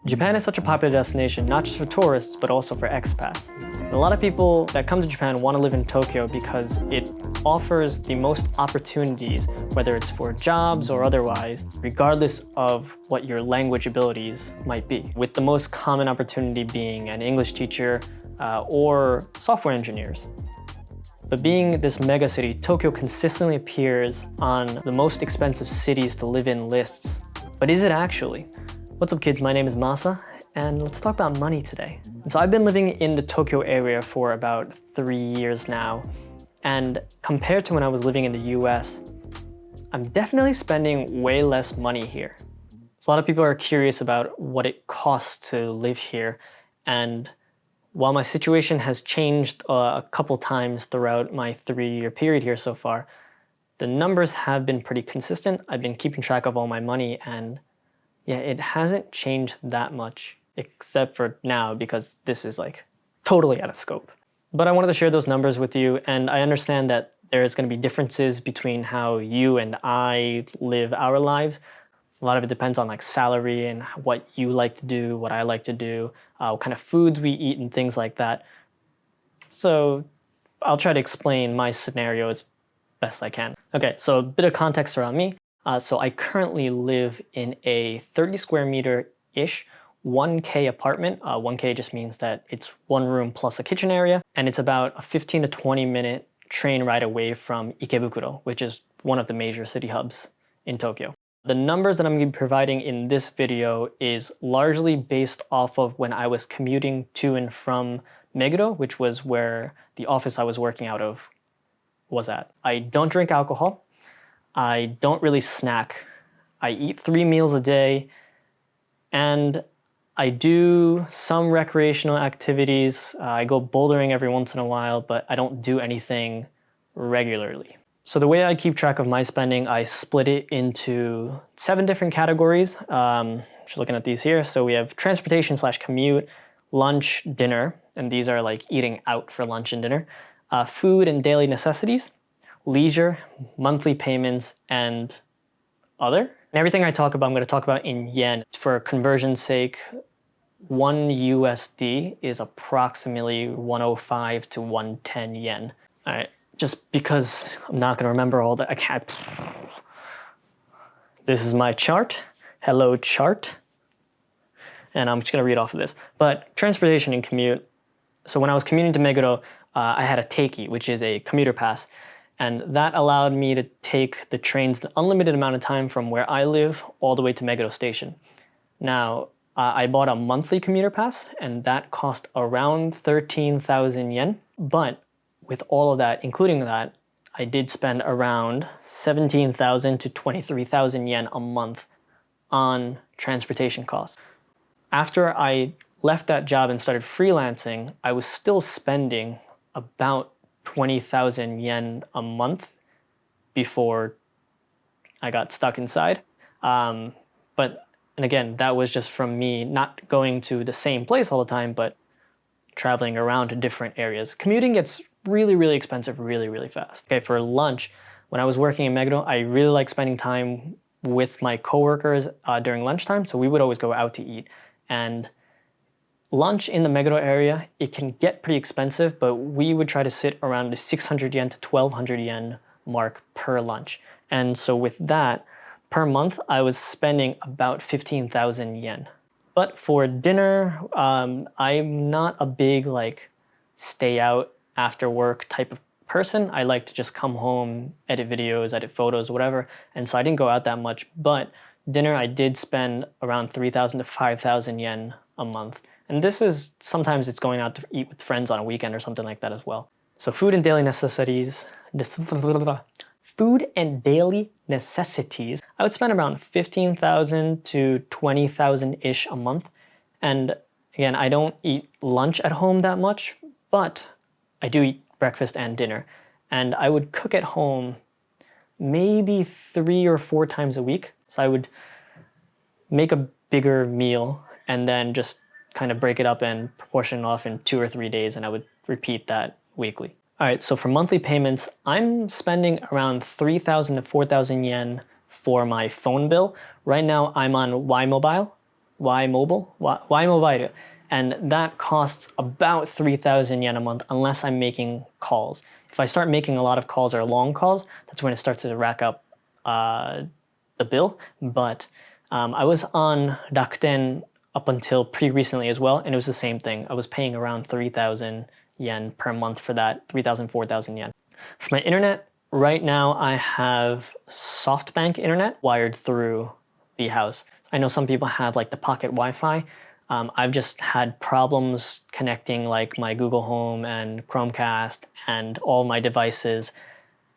Japan is such a popular destination, not just for tourists, but also for expats. And a lot of people that come to Japan want to live in Tokyo because it offers the most opportunities, whether it's for jobs or otherwise, regardless of what your language abilities might be, with the most common opportunity being an English teacher or software engineers. But being this mega city, Tokyo consistently appears on the most expensive cities to live in lists. But is it actually? What's up kids, my name is Masa, and let's talk about money today. So I've been living in the Tokyo area for about 3 years now, and compared to when I was living in the US, I'm definitely spending way less money here. So a lot of people are curious about what it costs to live here, and while my situation has changed a couple times throughout my 3-year period here so far, the numbers have been pretty consistent. I've been keeping track of all my money, and yeah, it hasn't changed that much, except for now because this is like totally out of scope. But I wanted to share those numbers with you, and I understand that there's going to be differences between how you and I live our lives. A lot of it depends on like salary and what you like to do, what I like to do, what kind of foods we eat and things like that. So I'll try to explain my scenario as best I can. Okay, so a bit of context around me. So I currently live in a 30 square meter-ish 1K apartment. 1K just means that it's one room plus a kitchen area, and it's about a 15 to 20 minute train ride away from Ikebukuro, which is one of the major city hubs in Tokyo. The numbers that I'm going to be providing in this video is largely based off of when I was commuting to and from Meguro, which was where the office I was working out of was at. I don't drink alcohol. I don't really snack. I eat 3 meals a day, and I do some recreational activities. I go bouldering every once in a while, but I don't do anything regularly. So the way I keep track of my spending, I split it into 7 different categories. Just looking at these here. So we have transportation / commute, lunch, dinner, and these are like eating out for lunch and dinner, food and daily necessities, leisure, monthly payments, and other. And everything I talk about, I'm going to talk about in yen. For conversion's sake, 1 USD is approximately 105 to 110 yen. All right, just because I'm not going to remember all that, I can't. This is my chart. Hello, chart. And I'm just going to read off of this. But transportation and commute. So when I was commuting to Meguro, I had a Teiki, which is a commuter pass. And that allowed me to take the trains the unlimited amount of time from where I live all the way to Meguro Station. Now, I bought a monthly commuter pass, and that cost around 13,000 yen. But with all of that, including that, I did spend around 17,000 to 23,000 yen a month on transportation costs. After I left that job and started freelancing, I was still spending about 20,000 yen a month before I got stuck inside. And again, that was just from me not going to the same place all the time, but traveling around to different areas. Commuting gets really, really expensive really, really fast. Okay, for lunch, when I was working in Meguro, I really like spending time with my coworkers during lunchtime, so we would always go out to eat. And lunch in the Meguro area, it can get pretty expensive, but we would try to sit around the 600 yen to 1200 yen mark per lunch. And so with that, per month, I was spending about 15,000 yen. But for dinner, I'm not a big like stay out after work type of person. I like to just come home, edit videos, edit photos, whatever. And so I didn't go out that much, but dinner I did spend around 3,000 to 5,000 yen a month. And this is, sometimes it's going out to eat with friends on a weekend or something like that as well. So food and daily necessities, I would spend around 15,000 to 20,000-ish a month. And again, I don't eat lunch at home that much, but I do eat breakfast and dinner. And I would cook at home maybe 3 or 4 times a week. So I would make a bigger meal and then just kind of break it up and proportion it off in 2 or 3 days, and I would repeat that weekly. All right, so for monthly payments, I'm spending around 3,000 to 4,000 yen for my phone bill. Right now, I'm on Y Mobile, Y Mobile, Y Mobile, and that costs about 3,000 yen a month unless I'm making calls. If I start making a lot of calls or long calls, that's when it starts to rack up the bill. But I was on Rakuten up until pretty recently as well, and it was the same thing. I was paying around 3,000 yen per month for that, 3,000, 4,000 yen. For my internet, right now I have SoftBank internet wired through the house. I know some people have like the pocket Wi-Fi. I've just had problems connecting like my Google Home and Chromecast and all my devices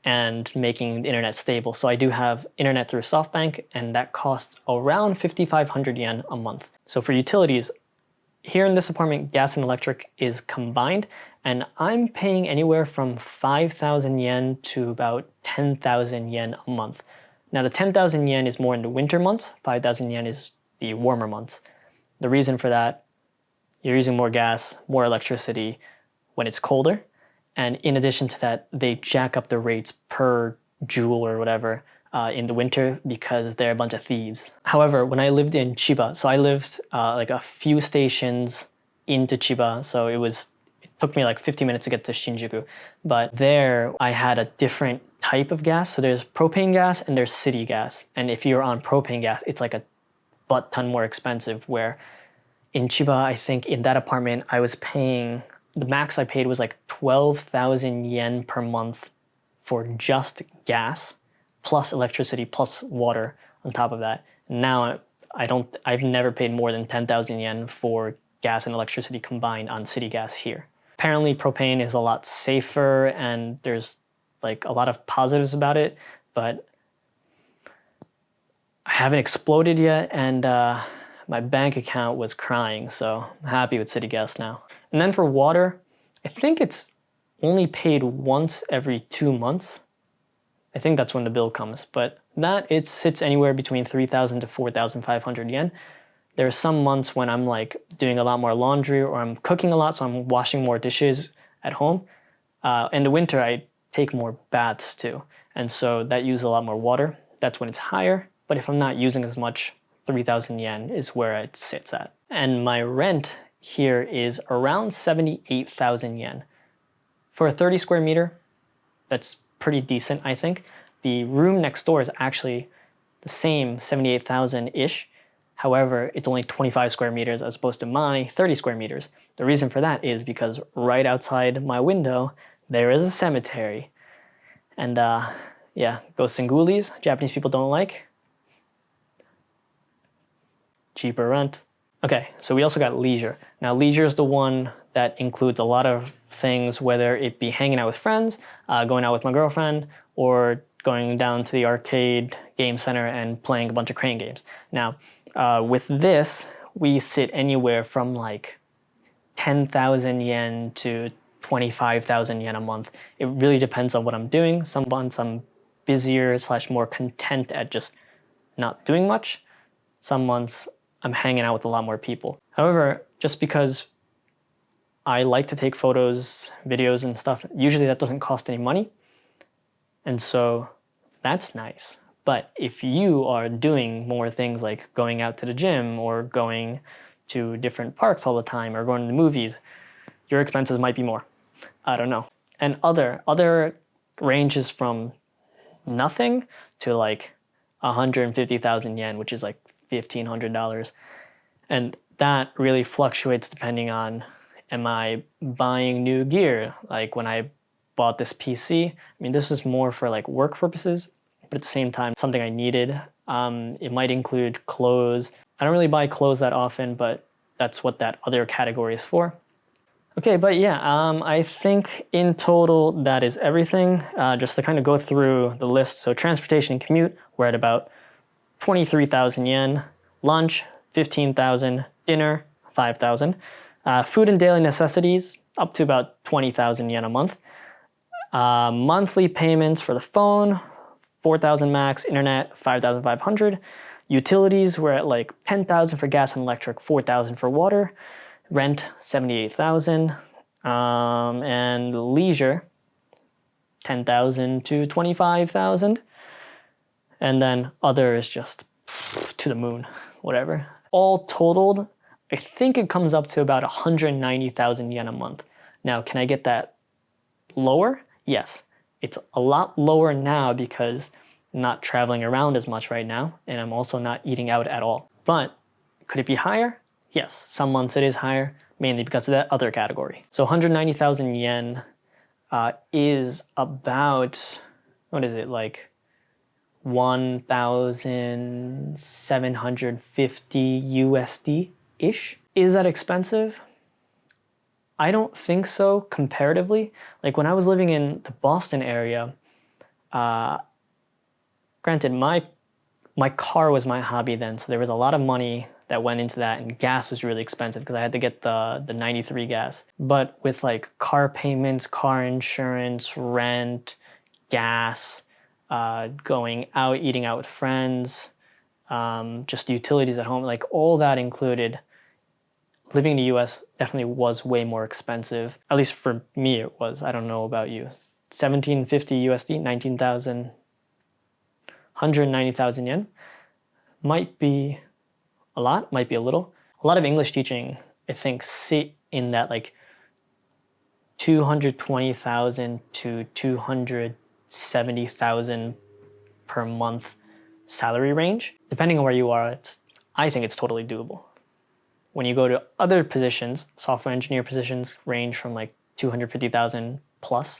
and making the internet stable. So I do have internet through SoftBank, and that costs around 5,500 yen a month. So for utilities, here in this apartment, gas and electric is combined, and I'm paying anywhere from 5,000 yen to about 10,000 yen a month. Now the 10,000 yen is more in the winter months, 5,000 yen is the warmer months. The reason for that, you're using more gas, more electricity when it's colder. And in addition to that, they jack up the rates per joule or whatever in the winter because they're a bunch of thieves. However, when I lived in Chiba, so I lived like a few stations into Chiba, so it took me like 50 minutes to get to Shinjuku. But there I had a different type of gas. So there's propane gas and there's city gas. And if you're on propane gas, it's like a butt ton more expensive, where in Chiba, I think in that apartment, I was paying, the max I paid was like 12,000 yen per month for just gas, plus electricity, plus water on top of that. Now, I've never paid more than 10,000 yen for gas and electricity combined on city gas here. Apparently propane is a lot safer and there's like a lot of positives about it, but I haven't exploded yet, and my bank account was crying, so I'm happy with city gas now. And then for water, I think it's only paid once every 2 months. I think that's when the bill comes, but that it sits anywhere between 3,000 to 4,500 yen. There are some months when I'm like doing a lot more laundry or I'm cooking a lot, so I'm washing more dishes at home. In the winter, I take more baths too, and so that uses a lot more water. That's when it's higher. But if I'm not using as much, 3,000 yen is where it sits at. And my rent here is around 78,000 yen. For a 30 square meter, that's pretty decent, I think. The room next door is actually the same 78,000-ish. However, it's only 25 square meters as opposed to my 30 square meters. The reason for that is because right outside my window, there is a cemetery. And yeah, ghosts and ghoulies, Japanese people don't like. Cheaper rent. Okay, so we also got leisure. Now leisure is the one that includes a lot of things, whether it be hanging out with friends, going out with my girlfriend, or going down to the arcade game center and playing a bunch of crane games. Now, with this, we sit anywhere from like 10,000 yen to 25,000 yen a month. It really depends on what I'm doing. Some months I'm busier / more content at just not doing much. Some months I'm hanging out with a lot more people. However, just because I like to take photos, videos, and stuff, usually that doesn't cost any money. And so that's nice. But if you are doing more things like going out to the gym or going to different parks all the time or going to the movies, your expenses might be more. I don't know. And other ranges from nothing to like 150,000 yen, which is like $1,500. And that really fluctuates depending on, am I buying new gear? Like when I bought this PC, I mean, this is more for like work purposes, but at the same time, something I needed. It might include clothes. I don't really buy clothes that often, but that's what that other category is for. Okay, but yeah, I think in total that is everything. Just to kind of go through the list. So transportation and commute, we're at about 23,000 yen. Lunch, 15,000. Dinner, 5,000. Food and daily necessities, up to about 20,000 yen a month. Monthly payments for the phone, 4,000 max. Internet, 5,500. Utilities, we're at like 10,000 for gas and electric, 4,000 for water. Rent, 78,000. And leisure, 10,000 to 25,000. And then other is just to the moon, whatever. all totaled, I think it comes up to about 190,000 yen a month. Now, can I get that lower? Yes. It's a lot lower now because I'm not traveling around as much right now, and I'm also not eating out at all. But could it be higher? Yes. Some months it is higher, mainly because of that other category. So 190,000 yen is about, what is it, like 1,750 USD-ish. Is that expensive? I don't think so comparatively. Like when I was living in the Boston area, granted my car was my hobby then, so there was a lot of money that went into that, and gas was really expensive because I had to get the 93 gas. But with like car payments, car insurance, rent, gas, going out, eating out with friends, just utilities at home, like all that included, living in the US definitely was way more expensive. At least for me it was. I don't know about you. 1750 USD, 19,000, 190,000 yen. Might be a lot, might be a little. A lot of English teaching, I think, sit in that like 220,000 to 270,000 per month salary range. Depending on where you are, I think it's totally doable. When you go to other positions, software engineer positions range from like 250,000 plus.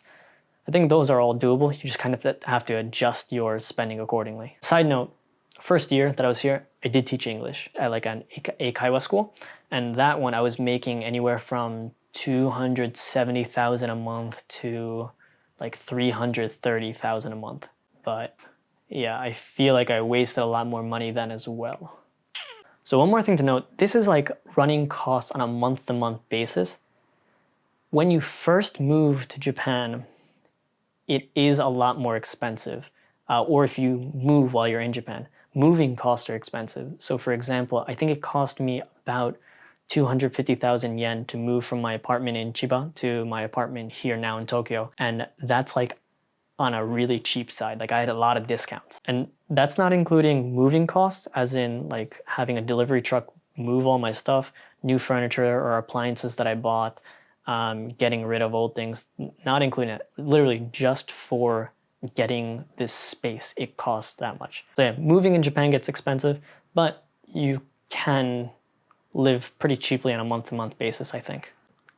I think those are all doable. You just kind of have to adjust your spending accordingly. Side note, first year that I was here, I did teach English at like an eikaiwa school. And that one I was making anywhere from 270,000 a month to like 330,000 a month. But yeah, I feel like I wasted a lot more money then as well. So one more thing to note, this is like running costs on a month-to-month basis. When you first move to Japan, it is a lot more expensive. Or if you move while you're in Japan, moving costs are expensive. So for example, I think it cost me about 250,000 yen to move from my apartment in Chiba to my apartment here now in Tokyo. And that's like on a really cheap side. Like I had a lot of discounts. And that's not including moving costs, as in like having a delivery truck move all my stuff, new furniture or appliances that I bought, getting rid of old things, not including it. Literally just for getting this space, it costs that much. So yeah, moving in Japan gets expensive, but you can live pretty cheaply on a month-to-month basis, I think.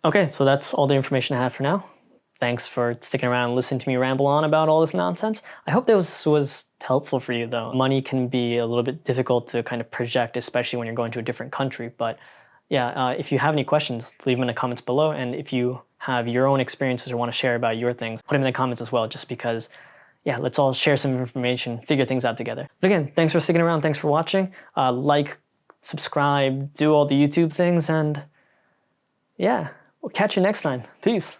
Okay, so that's all the information I have for now. Thanks for sticking around and listening to me ramble on about all this nonsense. I hope this was helpful for you though. Money can be a little bit difficult to kind of project, especially when you're going to a different country. But yeah, if you have any questions, leave them in the comments below. And if you have your own experiences or want to share about your things, put them in the comments as well, just because, yeah, let's all share some information, figure things out together. But again, thanks for sticking around. Thanks for watching. Like, subscribe, do all the YouTube things, and yeah, we'll catch you next time. Peace.